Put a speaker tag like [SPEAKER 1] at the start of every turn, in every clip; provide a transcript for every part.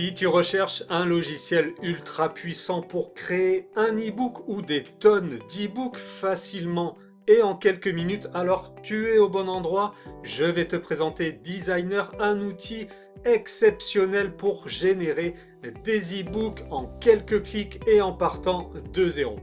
[SPEAKER 1] Si tu recherches un logiciel ultra puissant pour créer un e-book ou des tonnes d'e-books facilement et en quelques minutes, alors tu es au bon endroit. Je vais te présenter Designer, un outil exceptionnel pour générer des e-books en quelques clics et en partant de zéro.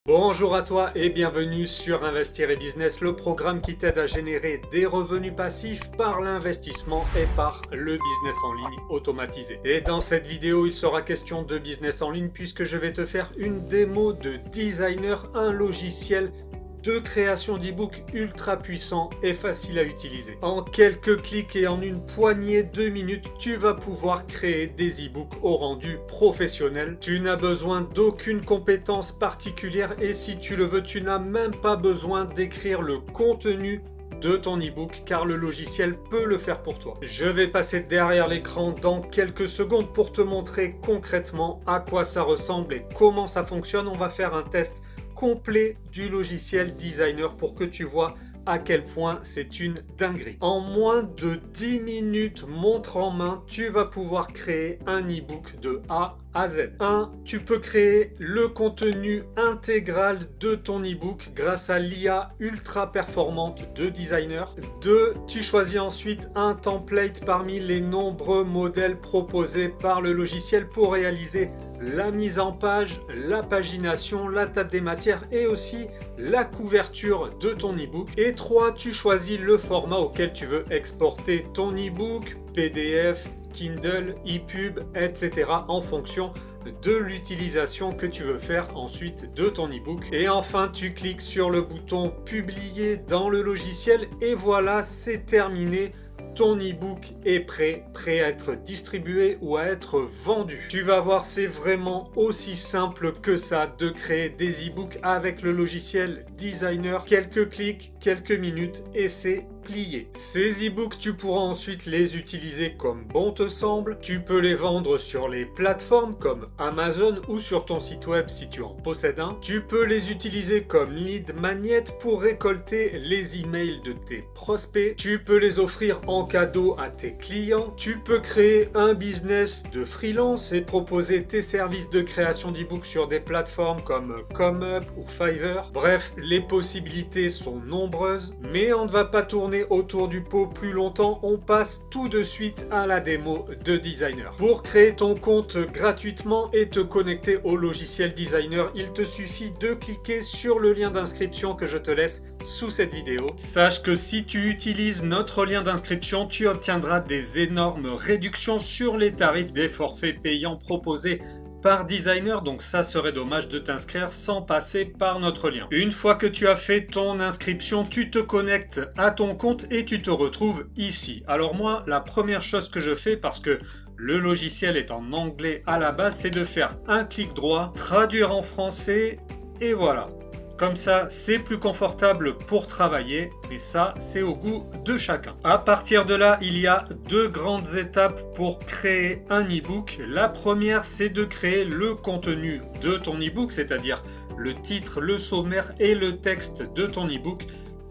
[SPEAKER 1] Bonjour à toi et bienvenue sur Investir et Business, le programme qui t'aide à générer des revenus passifs par l'investissement et par le business en ligne automatisé. Et dans cette vidéo, il sera question de business en ligne puisque je vais te faire une démo de Designer, un logiciel de création d'e-book ultra puissant et facile à utiliser. En quelques clics et en une poignée de minutes, tu vas pouvoir créer des e-books au rendu professionnel. Tu n'as besoin d'aucune compétence particulière et si tu le veux, tu n'as même pas besoin d'écrire le contenu de ton e-book car le logiciel peut le faire pour toi. Je vais passer derrière l'écran dans quelques secondes pour te montrer concrètement à quoi ça ressemble et comment ça fonctionne. On va faire un test complet du logiciel Designer pour que tu vois à quel point c'est une dinguerie. En moins de 10 minutes, montre en main, tu vas pouvoir créer un e-book de A à Z. 1. Tu peux créer le contenu intégral de ton e-book grâce à l'IA ultra performante de Designer. 2. Tu choisis ensuite un template parmi les nombreux modèles proposés par le logiciel pour réaliser la mise en page, la pagination, la table des matières et aussi la couverture de ton e-book. Et 3. Tu choisis le format auquel tu veux exporter ton e-book, PDF, Kindle, ePub, etc. en fonction de l'utilisation que tu veux faire ensuite de ton e-book. Et enfin, tu cliques sur le bouton publier dans le logiciel et voilà, c'est terminé. Ton e-book est prêt à être distribué ou à être vendu. Tu vas voir, c'est vraiment aussi simple que ça de créer des e-books avec le logiciel Designer. Quelques clics, quelques minutes et c'est plié. Ces e-books, tu pourras ensuite les utiliser comme bon te semble. Tu peux les vendre sur les plateformes comme Amazon ou sur ton site web si tu en possèdes un. Tu peux les utiliser comme lead magnet pour récolter les emails de tes prospects. Tu peux les offrir en cadeau à tes clients. Tu peux créer un business de freelance et proposer tes services de création d'e-books sur des plateformes comme ComeUp ou Fiverr. Bref, les possibilités sont nombreuses, mais on ne va pas tourner autour du pot plus longtemps, on passe tout de suite à la démo de Designer. Pour créer ton compte gratuitement et te connecter au logiciel Designer, il te suffit de cliquer sur le lien d'inscription que je te laisse sous cette vidéo. Sache que si tu utilises notre lien d'inscription, tu obtiendras des énormes réductions sur les tarifs des forfaits payants proposés par Designer, donc ça serait dommage de t'inscrire sans passer par notre lien. Une fois que tu as fait ton inscription, tu te connectes à ton compte et tu te retrouves ici. Alors moi, la première chose que je fais, parce que le logiciel est en anglais à la base, c'est de faire un clic droit, traduire en français et voilà. Comme ça, c'est plus confortable pour travailler, mais ça, c'est au goût de chacun. À partir de là, il y a deux grandes étapes pour créer un e-book. La première, c'est de créer le contenu de ton e-book, c'est-à-dire le titre, le sommaire et le texte de ton e-book.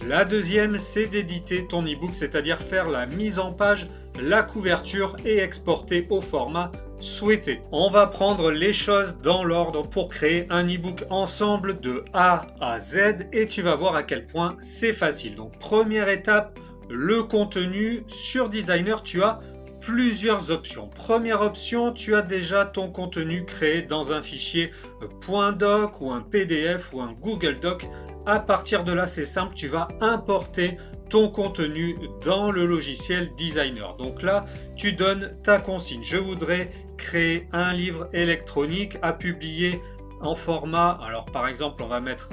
[SPEAKER 1] La deuxième, c'est d'éditer ton e-book, c'est-à-dire faire la mise en page, la couverture et exporter au format souhaité. On va prendre les choses dans l'ordre pour créer un e-book ensemble de A à Z et tu vas voir à quel point c'est facile. Donc première étape, le contenu. Sur Designer, tu as plusieurs options. Première option, tu as déjà ton contenu créé dans un fichier .doc ou un PDF ou un Google Doc. À partir de là, c'est simple, tu vas importer ton contenu dans le logiciel Designer. Donc là, tu donnes ta consigne. Je voudrais créer un livre électronique à publier en format, alors par exemple, on va mettre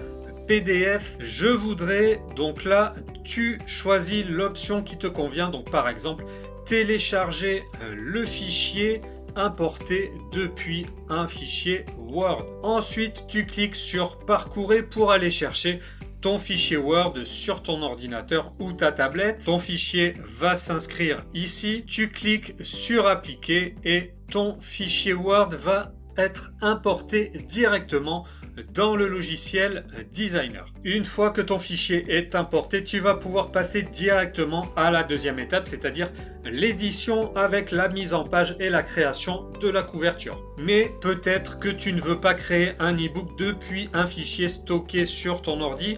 [SPEAKER 1] PDF. Je voudrais, donc là, tu choisis l'option qui te convient. Donc par exemple, télécharger le fichier importé depuis un fichier Word. Ensuite, tu cliques sur Parcourir pour aller chercher ton fichier Word sur ton ordinateur ou ta tablette. Ton fichier va s'inscrire ici. Tu cliques sur Appliquer et ton fichier Word va être importé directement dans le logiciel Designer. Une fois que ton fichier est importé, tu vas pouvoir passer directement à la deuxième étape, c'est-à-dire l'édition avec la mise en page et la création de la couverture. Mais peut-être que tu ne veux pas créer un e-book depuis un fichier stocké sur ton ordi.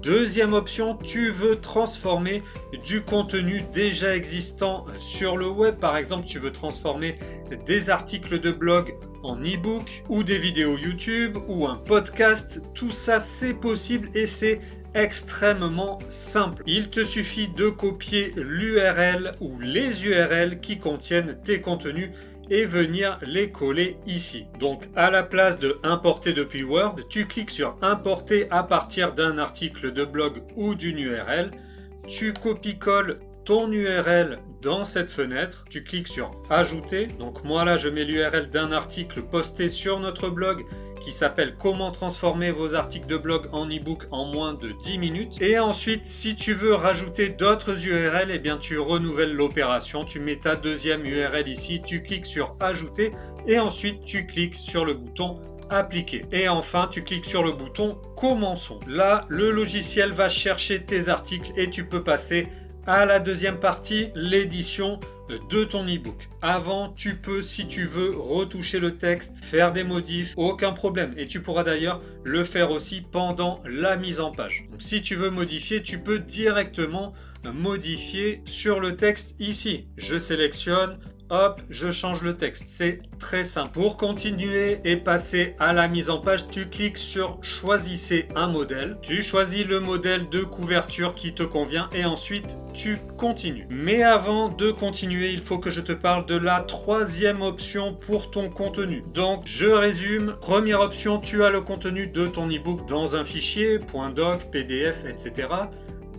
[SPEAKER 1] Deuxième option, tu veux transformer du contenu déjà existant sur le web. Par exemple, tu veux transformer des articles de blog en e-book ou des vidéos YouTube ou un podcast. Tout ça, c'est possible et c'est extrêmement simple. Il te suffit de copier l'URL ou les URL qui contiennent tes contenus et venir les coller ici. Donc à la place de importer depuis Word, tu cliques sur importer à partir d'un article de blog ou d'une URL. Tu copies-colles ton URL dans cette fenêtre, tu cliques sur ajouter. Donc moi là je mets l'URL d'un article posté sur notre blog qui s'appelle comment transformer vos articles de blog en e-book en moins de 10 minutes. Et ensuite si tu veux rajouter d'autres URL, eh bien tu renouvelles l'opération, tu mets ta deuxième URL ici, tu cliques sur ajouter et ensuite tu cliques sur le bouton appliquer. Et enfin, tu cliques sur le bouton commençons. Là, le logiciel va chercher tes articles et tu peux passer à la deuxième partie, l'édition de ton e-book. Avant, tu peux, si tu veux, retoucher le texte, faire des modifs, aucun problème. Et tu pourras d'ailleurs le faire aussi pendant la mise en page. Donc, si tu veux modifier, tu peux directement modifier sur le texte ici. Je sélectionne. Hop, je change le texte. C'est très simple. Pour continuer et passer à la mise en page, tu cliques sur choisissez un modèle. Tu choisis le modèle de couverture qui te convient et ensuite tu continues. Mais avant de continuer, il faut que je te parle de la troisième option pour ton contenu. Donc, je résume. Première option, tu as le contenu de ton e-book dans un fichier, .doc, PDF, etc.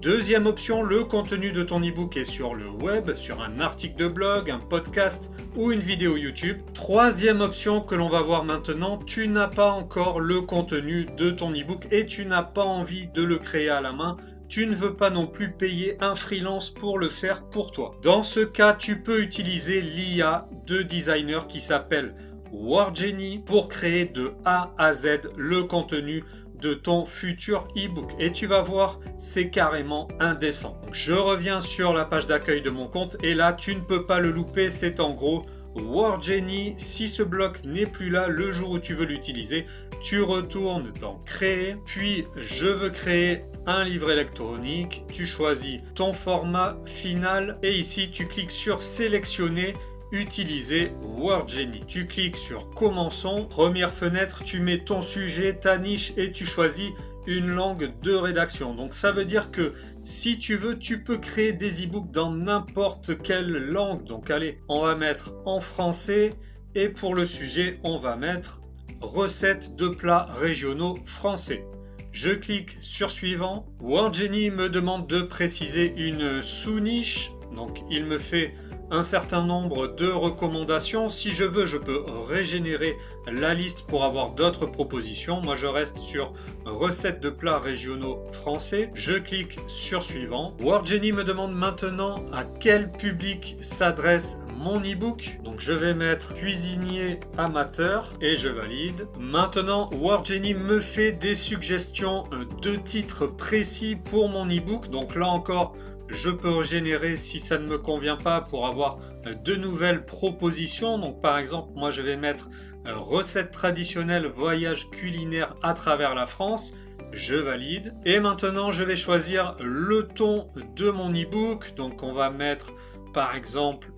[SPEAKER 1] Deuxième option, le contenu de ton e-book est sur le web, sur un article de blog, un podcast ou une vidéo YouTube. Troisième option que l'on va voir maintenant, tu n'as pas encore le contenu de ton e-book et tu n'as pas envie de le créer à la main. Tu ne veux pas non plus payer un freelance pour le faire pour toi. Dans ce cas, tu peux utiliser l'IA de designer qui s'appelle WordGenie pour créer de A à Z le contenu de ton futur e-book. Et tu vas voir, c'est carrément indécent. Donc, je reviens sur la page d'accueil de mon compte et là, tu ne peux pas le louper. C'est en gros WordGenie. Si ce bloc n'est plus là le jour où tu veux l'utiliser, tu retournes dans Créer, puis je veux créer un livre électronique. Tu choisis ton format final et ici, tu cliques sur Sélectionner. Utiliser WordGenie. Tu cliques sur Commençons. Première fenêtre, tu mets ton sujet, ta niche et tu choisis une langue de rédaction. Donc ça veut dire que si tu veux, tu peux créer des e-books dans n'importe quelle langue. Donc allez, on va mettre en français et pour le sujet, on va mettre recettes de plats régionaux français. Je clique sur Suivant. WordGenie me demande de préciser une sous-niche. Donc il me fait un certain nombre de recommandations. Si je veux, je peux régénérer la liste pour avoir d'autres propositions. Moi, je reste sur recettes de plats régionaux français. Je clique sur Suivant. WordGenie me demande maintenant à quel public s'adresse mon e-book. Donc, je vais mettre cuisinier amateur et je valide. Maintenant, WordGenie me fait des suggestions de titres précis pour mon e-book. Donc là encore, je peux générer si ça ne me convient pas pour avoir de nouvelles propositions. Donc par exemple, moi je vais mettre recettes traditionnelles, voyage culinaire à travers la France. Je valide. Et maintenant, je vais choisir le ton de mon e-book. Donc on va mettre par exemple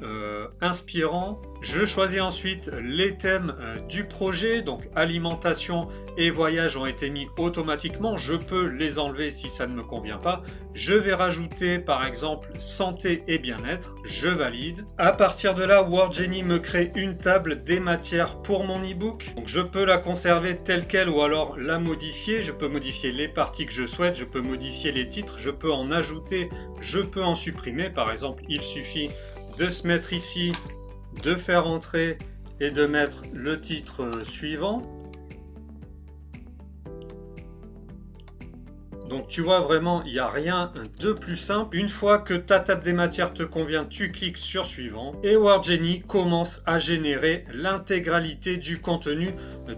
[SPEAKER 1] inspirant. Je choisis ensuite les thèmes du projet, donc alimentation et voyage ont été mis automatiquement. Je peux les enlever si ça ne me convient pas. Je vais rajouter par exemple santé et bien-être. Je valide. À partir de là, WordGenie me crée une table des matières pour mon e-book. Donc je peux la conserver telle quelle ou alors la modifier. Je peux modifier les parties que je souhaite. Je peux modifier les titres. Je peux en ajouter. Je peux en supprimer. Par exemple, il suffit de se mettre ici, de faire entrer et de mettre le titre suivant. Donc tu vois vraiment, il n'y a rien de plus simple. Une fois que ta table des matières te convient, tu cliques sur suivant et WordGenie commence à générer l'intégralité du contenu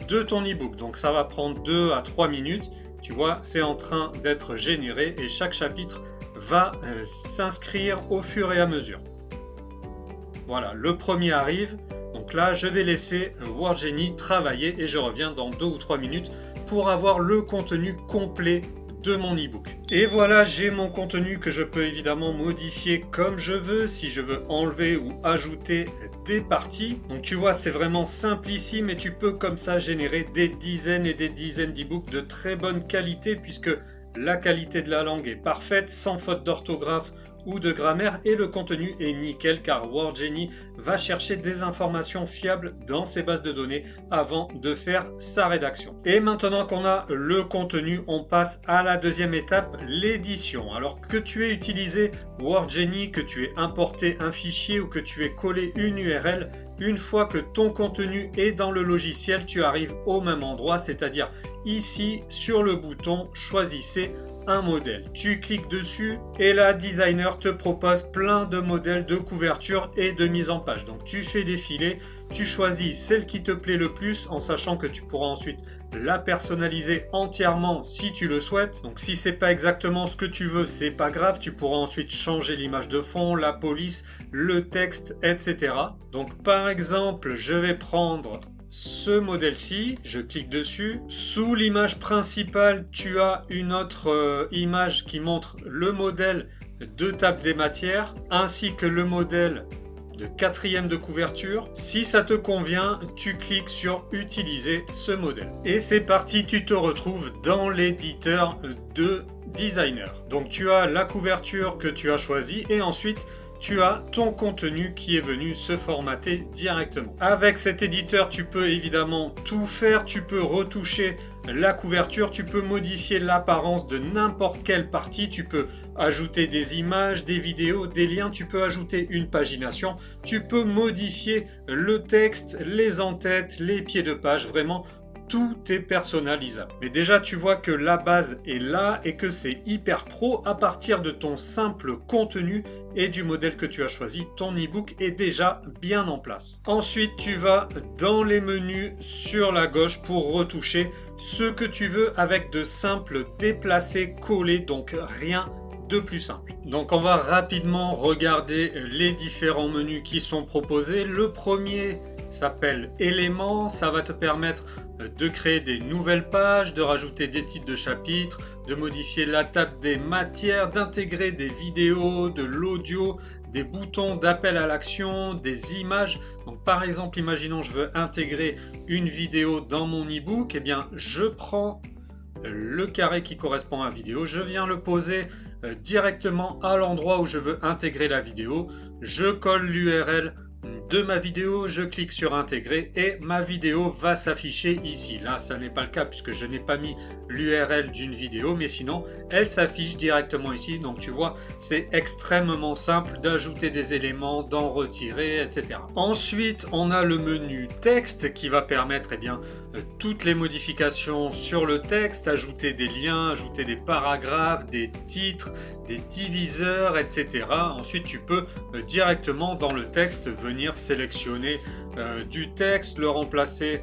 [SPEAKER 1] de ton ebook. Donc ça va prendre 2 à 3 minutes. Tu vois, c'est en train d'être généré et chaque chapitre va s'inscrire au fur et à mesure. Voilà, le premier arrive. Donc là, je vais laisser WordGenie travailler et je reviens dans 2 ou 3 minutes pour avoir le contenu complet de mon ebook. Et voilà, j'ai mon contenu que je peux évidemment modifier comme je veux, si je veux enlever ou ajouter des parties. Donc tu vois, c'est vraiment simplissime et tu peux comme ça générer des dizaines et des dizaines d'ebooks de très bonne qualité puisque la qualité de la langue est parfaite, sans faute d'orthographe ou de grammaire et le contenu est nickel car WordGenie va chercher des informations fiables dans ses bases de données avant de faire sa rédaction. Et maintenant qu'on a le contenu, on passe à la deuxième étape, l'édition. Alors que tu aies utilisé WordGenie, que tu aies importé un fichier ou que tu aies collé une URL, une fois que ton contenu est dans le logiciel, tu arrives au même endroit, c'est-à-dire ici sur le bouton choisissez un modèle. Tu cliques dessus et la designer te propose plein de modèles de couverture et de mise en page. Donc tu fais défiler, tu choisis celle qui te plaît le plus en sachant que tu pourras ensuite la personnaliser entièrement si tu le souhaites. Donc si c'est pas exactement ce que tu veux, c'est pas grave, tu pourras ensuite changer l'image de fond, la police, le texte, etc. Donc par exemple, je vais prendre ce modèle-ci, je clique dessus. Sous l'image principale, tu as une autre image qui montre le modèle de table des matières, ainsi que le modèle de 4e de couverture. Si ça te convient, tu cliques sur utiliser ce modèle. Et c'est parti, tu te retrouves dans l'éditeur de designer. Donc tu as la couverture que tu as choisie et ensuite tu as ton contenu qui est venu se formater directement. Avec cet éditeur, tu peux évidemment tout faire. Tu peux retoucher la couverture, tu peux modifier l'apparence de n'importe quelle partie, tu peux ajouter des images, des vidéos, des liens, tu peux ajouter une pagination, tu peux modifier le texte, les en-têtes, les pieds de page, vraiment tout est personnalisable. Mais déjà, tu vois que la base est là et que c'est hyper pro à partir de ton simple contenu et du modèle que tu as choisi. Ton ebook est déjà bien en place. Ensuite, tu vas dans les menus sur la gauche pour retoucher ce que tu veux avec de simples déplacés collés, donc rien de plus simple. Donc on va rapidement regarder les différents menus qui sont proposés. Le premier s'appelle éléments, ça va te permettre de créer des nouvelles pages, de rajouter des titres de chapitres, de modifier la table des matières, d'intégrer des vidéos, de l'audio, des boutons d'appel à l'action, des images. Donc par exemple, imaginons je veux intégrer une vidéo dans mon ebook, et bien je prends le carré qui correspond à la vidéo, je viens le poser directement à l'endroit où je veux intégrer la vidéo, je colle l'URL de ma vidéo, je clique sur intégrer et ma vidéo va s'afficher ici. Là, ça n'est pas le cas puisque je n'ai pas mis l'URL d'une vidéo, mais sinon, elle s'affiche directement ici. Donc tu vois, c'est extrêmement simple d'ajouter des éléments, d'en retirer, etc. Ensuite, on a le menu texte qui va permettre toutes les modifications sur le texte, ajouter des liens, ajouter des paragraphes, des titres, des diviseurs, etc. Ensuite, tu peux directement dans le texte venir sélectionner du texte, le remplacer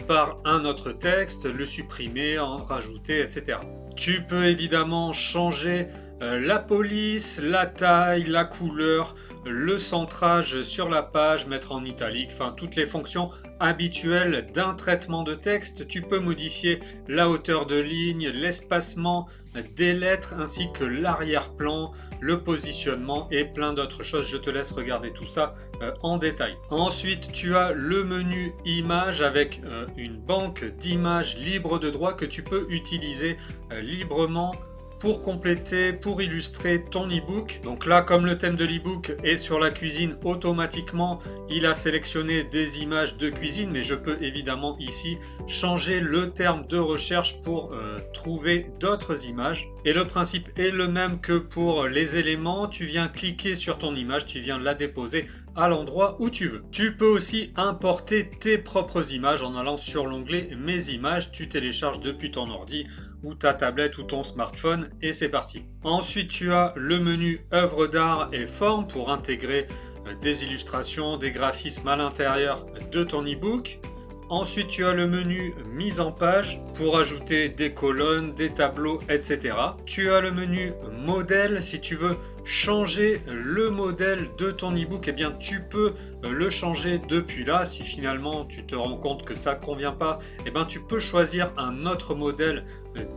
[SPEAKER 1] par un autre texte, le supprimer, en rajouter, etc. Tu peux évidemment changer la police, la taille, la couleur, le centrage sur la page, mettre en italique, enfin toutes les fonctions habituelles d'un traitement de texte. Tu peux modifier la hauteur de ligne, l'espacement des lettres ainsi que l'arrière-plan, le positionnement et plein d'autres choses. Je te laisse regarder tout ça en détail. Ensuite, tu as le menu images avec une banque d'images libres de droit que tu peux utiliser librement pour compléter, pour illustrer ton ebook. Donc là, comme le thème de l'ebook est sur la cuisine, automatiquement, il a sélectionné des images de cuisine, mais je peux évidemment ici changer le terme de recherche pour trouver d'autres images. Et le principe est le même que pour les éléments. Tu viens cliquer sur ton image, tu viens la déposer à l'endroit où tu veux. Tu peux aussi importer tes propres images en allant sur l'onglet Mes images. Tu télécharges depuis ton ordi ou ta tablette ou ton smartphone et c'est parti. Ensuite, tu as le menu œuvres d'art et formes pour intégrer des illustrations, des graphismes à l'intérieur de ton e-book. Ensuite, tu as le menu mise en page pour ajouter des colonnes, des tableaux, etc. Tu as le menu modèle. Si tu veux changer le modèle de ton e-book, eh bien, tu peux le changer depuis là. Si finalement tu te rends compte que ça ne convient pas, eh bien, tu peux choisir un autre modèle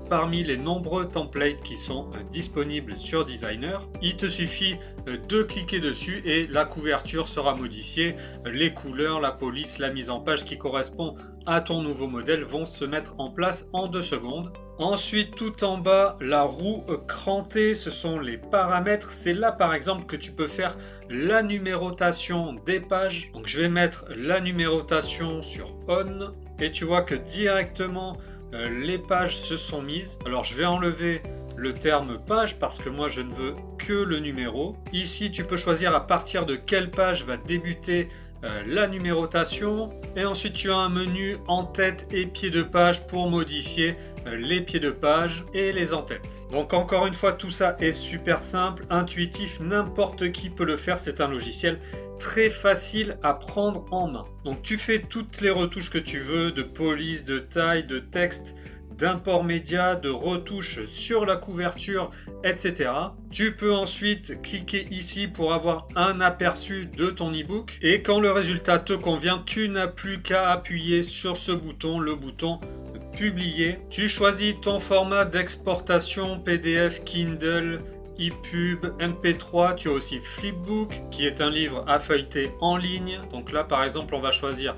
[SPEAKER 1] parmi les nombreux templates qui sont disponibles sur Designer. Il te suffit de cliquer dessus et la couverture sera modifiée. Les couleurs, la police, la mise en page qui correspond à ton nouveau modèle vont se mettre en place en 2 secondes. Ensuite, tout en bas, la roue crantée, ce sont les paramètres. C'est là, par exemple, que tu peux faire la numérotation des pages. Donc, je vais mettre la numérotation sur On. Et tu vois que directement, les pages se sont mises. Alors, je vais enlever le terme page parce que moi, je ne veux que le numéro. Ici, tu peux choisir à partir de quelle page va débuter la numérotation et ensuite tu as un menu en-tête et pied de page pour modifier les pieds de page et les en-têtes. Donc encore une fois, tout ça est super simple, intuitif, n'importe qui peut le faire, c'est un logiciel très facile à prendre en main. Donc tu fais toutes les retouches que tu veux, de police, de taille, de texte, d'import média, de retouches sur la couverture, etc. Tu peux ensuite cliquer ici pour avoir un aperçu de ton e-book. Et quand le résultat te convient, tu n'as plus qu'à appuyer sur ce bouton, le bouton publier. Tu choisis ton format d'exportation PDF, Kindle, ePub, MP3, tu as aussi Flipbook qui est un livre à feuilleter en ligne. Donc là par exemple on va choisir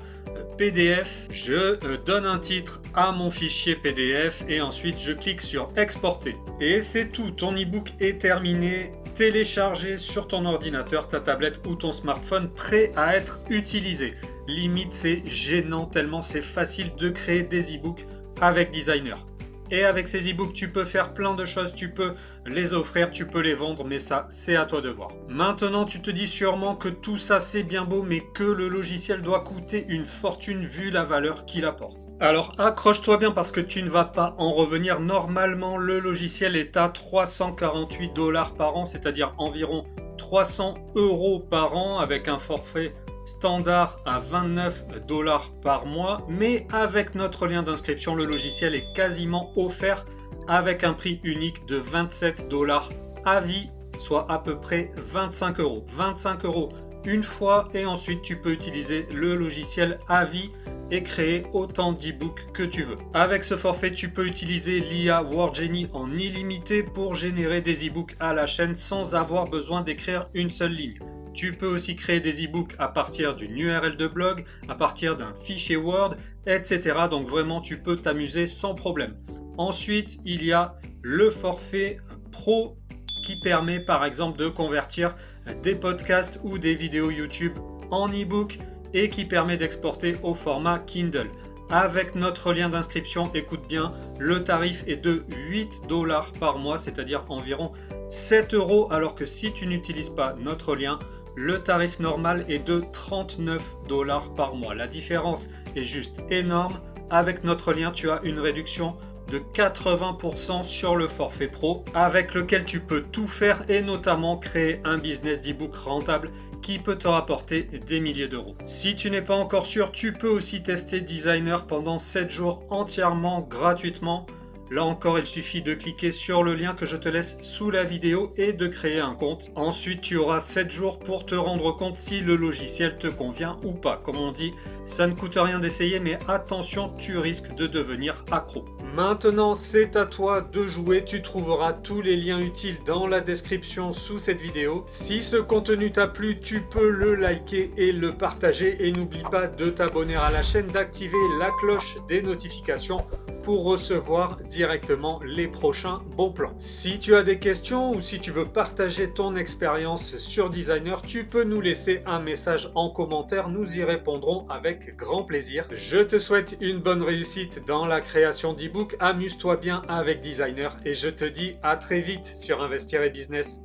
[SPEAKER 1] PDF, je donne un titre à mon fichier PDF et ensuite je clique sur exporter. Et c'est tout, ton e-book est terminé, téléchargé sur ton ordinateur, ta tablette ou ton smartphone, prêt à être utilisé. Limite c'est gênant tellement c'est facile de créer des e-books avec Designer. Et avec ces e-books, tu peux faire plein de choses, tu peux les offrir, tu peux les vendre, mais ça, c'est à toi de voir. Maintenant, tu te dis sûrement que tout ça, c'est bien beau, mais que le logiciel doit coûter une fortune vu la valeur qu'il apporte. Alors, accroche-toi bien parce que tu ne vas pas en revenir. Normalement, le logiciel est à 348 $ par an, c'est-à-dire environ 300 € par an avec un forfait standard à 29 $ par mois, mais avec notre lien d'inscription, le logiciel est quasiment offert avec un prix unique de 27 $ à vie, soit à peu près 25 €. 25 € une fois et ensuite tu peux utiliser le logiciel à vie et créer autant d'e-books que tu veux. Avec ce forfait, tu peux utiliser l'IA WordGenie en illimité pour générer des e-books à la chaîne sans avoir besoin d'écrire une seule ligne. Tu peux aussi créer des e-books à partir d'une URL de blog, à partir d'un fichier Word, etc. Donc vraiment, tu peux t'amuser sans problème. Ensuite, il y a le forfait Pro qui permet par exemple de convertir des podcasts ou des vidéos YouTube en e-book et qui permet d'exporter au format Kindle. Avec notre lien d'inscription, écoute bien, le tarif est de 8 $ par mois, c'est-à-dire environ 7 €, alors que si tu n'utilises pas notre lien, le tarif normal est de 39 $ par mois. La différence est juste énorme. Avec notre lien, tu as une réduction de 80% sur le forfait pro avec lequel tu peux tout faire et notamment créer un business d'e-book rentable qui peut te rapporter des milliers d'euros. Si tu n'es pas encore sûr, tu peux aussi tester Designer pendant 7 jours entièrement gratuitement. Là encore, il suffit de cliquer sur le lien que je te laisse sous la vidéo et de créer un compte. Ensuite, tu auras 7 jours pour te rendre compte si le logiciel te convient ou pas. Comme on dit, ça ne coûte rien d'essayer, mais attention, tu risques de devenir accro. Maintenant, c'est à toi de jouer. Tu trouveras tous les liens utiles dans la description sous cette vidéo. Si ce contenu t'a plu, tu peux le liker et le partager. Et n'oublie pas de t'abonner à la chaîne, d'activer la cloche des notifications pour recevoir directement les prochains bons plans. Si tu as des questions ou si tu veux partager ton expérience sur Designer, tu peux nous laisser un message en commentaire, nous y répondrons avec grand plaisir. Je te souhaite une bonne réussite dans la création d'e-book, amuse-toi bien avec Designer et je te dis à très vite sur Investir et Business.